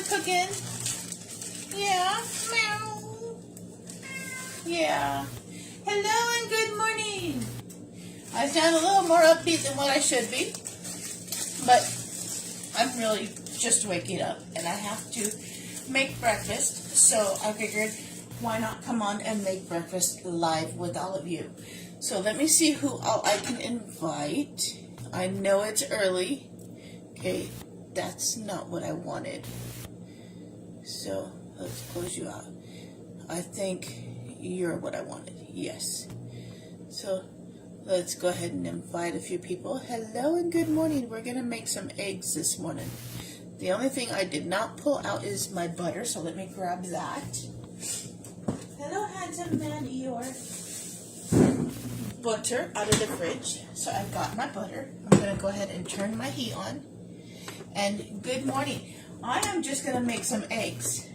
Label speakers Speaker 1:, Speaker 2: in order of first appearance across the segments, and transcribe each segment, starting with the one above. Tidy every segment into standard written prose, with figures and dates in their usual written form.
Speaker 1: cooking? Yeah. Meow. Yeah. Hello and good morning. I sound a little more upbeat than what I should be, but I'm really just waking up and I have to make breakfast, so I figured why not come on and make breakfast live with all of you. So let me see who all I can invite. I know it's early. Okay, that's not what I wanted. So let's close you out. I think you're what I wanted. Yes. So let's go ahead and invite a few people. Hello and good morning. We're going to make some eggs this morning. The only thing I did not pull out is my butter, so let me grab that. Hello, handsome man, Eeyore. Butter out of the fridge. So I've got my butter. I'm going to go ahead and turn my heat on. And good morning. I am just going to make some eggs.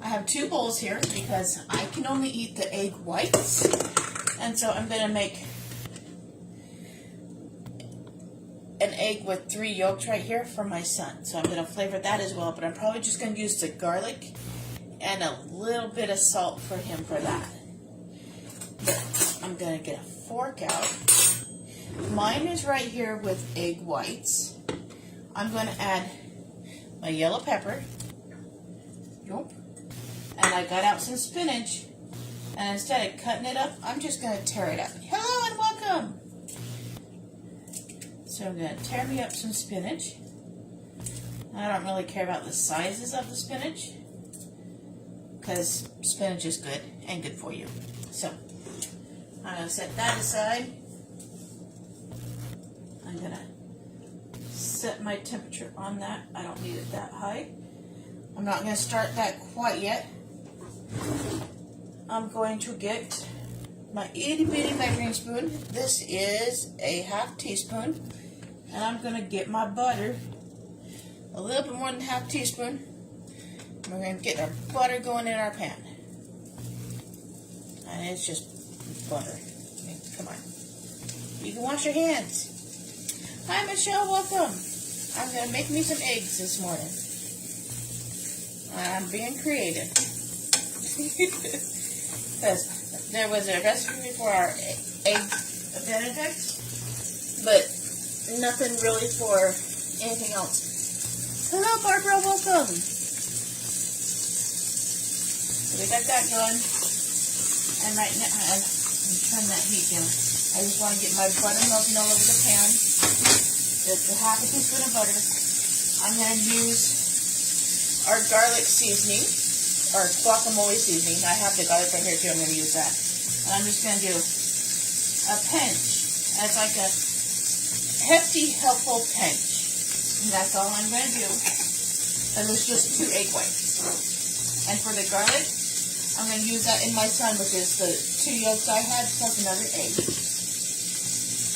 Speaker 1: I have 2 bowls here because I can only eat the egg whites. And so I'm going to make an egg with 3 yolks right here for my son. So I'm going to flavor that as well, but I'm probably just going to use the garlic and a little bit of salt for him for that. I'm going to get a fork out. Mine is right here with egg whites. I'm going to add my yellow pepper. Yup. And I got out some spinach. And instead of cutting it up, I'm just going to tear it up. Hello and welcome. So I'm going to tear me up some spinach. I don't really care about the sizes of the spinach, because spinach is good and good for you. So I'm going to set that aside. I'm going to set my temperature on that. I don't need it that high. I'm not going to start that quite yet. I'm going to get my itty bitty measuring spoon. This is a ½ teaspoon. And I'm going to get my butter, a little bit more than ½ teaspoon. We're going to get our butter going in our pan. And it's just butter. Okay, come on. You can wash your hands. Hi, Michelle. Welcome. I'm going to make me some eggs this morning. I'm being creative. Because there was a recipe for our egg benedicts, but nothing really for anything else. Hello, Barbara. Welcome. So we got that going. And right now, I'm turning that heat down. I just want to get my butter melting all over the pan. Just a ½ teaspoon of butter. I'm going to use our garlic seasoning, or guacamole seasoning. I have the garlic right here too. I'm going to use that. And I'm just going to do a pinch. It's like a hefty, helpful pinch. And that's all I'm going to do. And there's just 2 egg whites. And for the garlic, I'm going to use that in my son, which is the 2 yolks I had, plus another egg.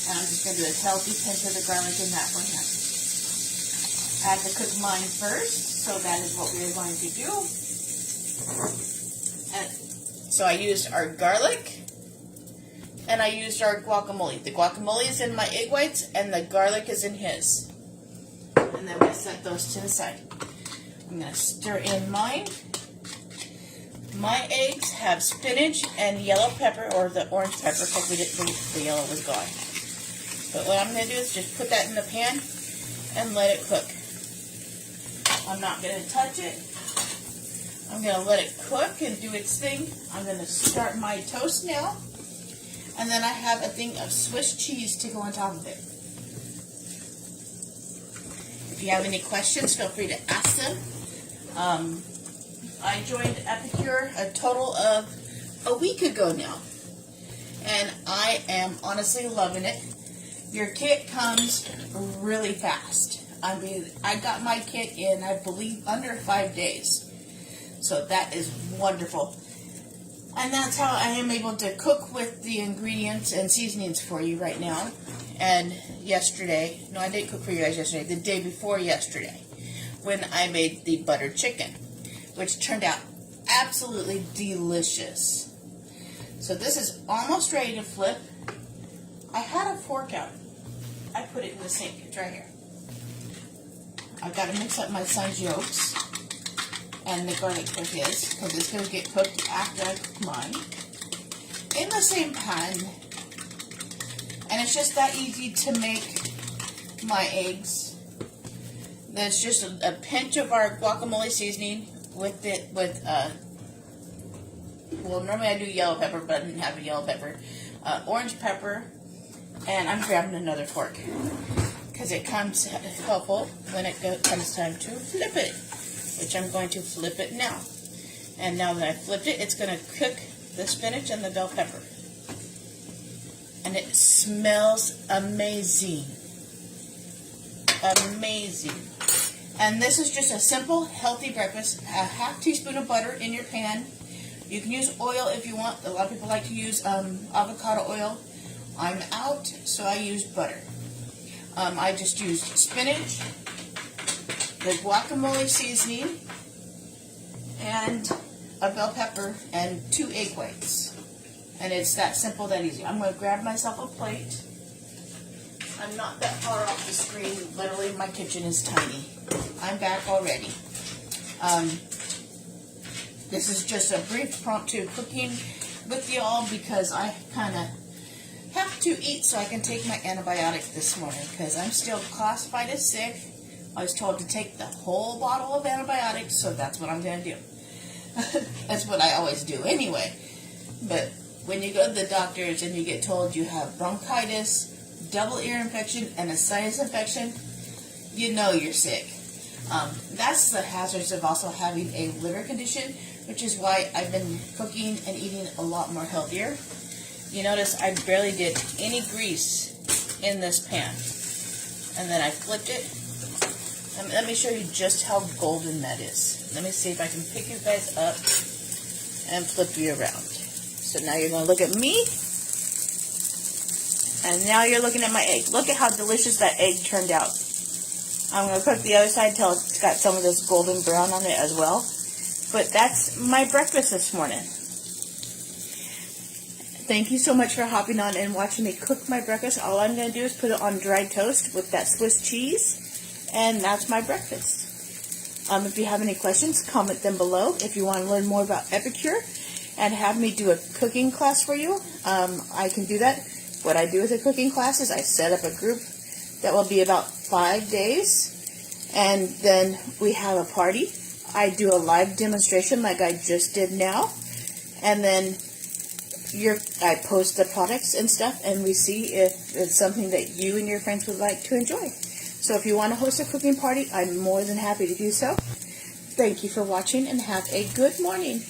Speaker 1: And I'm just going to do a healthy pinch of the garlic in that for him. I have to cook mine first, so that is what we're going to do. And so I used our garlic, and I used our guacamole. The guacamole is in my egg whites, and the garlic is in his. And then I'm going to set those to the side. I'm going to stir in mine. My eggs have spinach and yellow pepper, or the orange pepper, because the yellow was gone. But what I'm going to do is just put that in the pan and let it cook. I'm not going to touch it. I'm going to let it cook and do its thing. I'm going to start my toast now. And then I have a thing of Swiss cheese to go on top of it. If you have any questions, feel free to ask them. I joined Epicure a total of a week ago now. And I am honestly loving it. Your kit comes really fast. I mean, I got my kit in, I believe, under 5 days. So that is wonderful. And that's how I am able to cook with the ingredients and seasonings for you right now. And yesterday, no, I didn't cook for you guys yesterday, the day before yesterday, when I made the buttered chicken, which turned out absolutely delicious. So this is almost ready to flip. I had a fork out. I put it in the sink. It's right here. I've got to mix up my son's yolks. and the garlic for his, because it's going to get cooked after I cook mine, in the same pan. And it's just that easy to make my eggs. There's just a pinch of our guacamole seasoning with it, well, normally I do yellow pepper, but I didn't have a yellow pepper. Orange pepper, and I'm grabbing another fork because it comes helpful when it comes time to flip it, which I'm going to flip it now. And now that I flipped it, it's going to cook the spinach and the bell pepper. And it smells amazing. Amazing. And this is just a simple, healthy breakfast. A half teaspoon of butter in your pan. You can use oil if you want. A lot of people like to use avocado oil. I'm out, so I used butter. I just used spinach, the guacamole seasoning, and a bell pepper, and 2 egg whites. And it's that simple, that easy. I'm going to grab myself a plate. I'm not that far off the screen. Literally, my kitchen is tiny. I'm back already. This is just a brief impromptu cooking with y'all because I kind of have to eat so I can take my antibiotic this morning because I'm still classified as sick. I was told to take the whole bottle of antibiotics, so that's what I'm going to do. That's what I always do anyway. But when you go to the doctors and you get told you have bronchitis, double ear infection, and a sinus infection, you know you're sick. That's the hazards of also having a liver condition, which is why I've been cooking and eating a lot more healthier. You notice I barely did any grease in this pan. And then I flipped it. Let me show you just how golden that is. Let me see if I can pick you guys up and flip you around. So now you're going to look at me. And now you're looking at my egg. Look at how delicious that egg turned out. I'm going to cook the other side until it's got some of this golden brown on it as well. But that's my breakfast this morning. Thank you so much for hopping on and watching me cook my breakfast. All I'm going to do is put it on dry toast with that Swiss cheese. And that's my breakfast. If you have any questions, comment them below. If you want to learn more about Epicure and have me do a cooking class for you, I can do that. What I do with a cooking class is I set up a group that will be about 5 days. And then we have a party. I do a live demonstration like I just did now. And then I post the products and stuff, and we see if it's something that you and your friends would like to enjoy. So if you want to host a cooking party, I'm more than happy to do so. Thank you for watching, and have a good morning.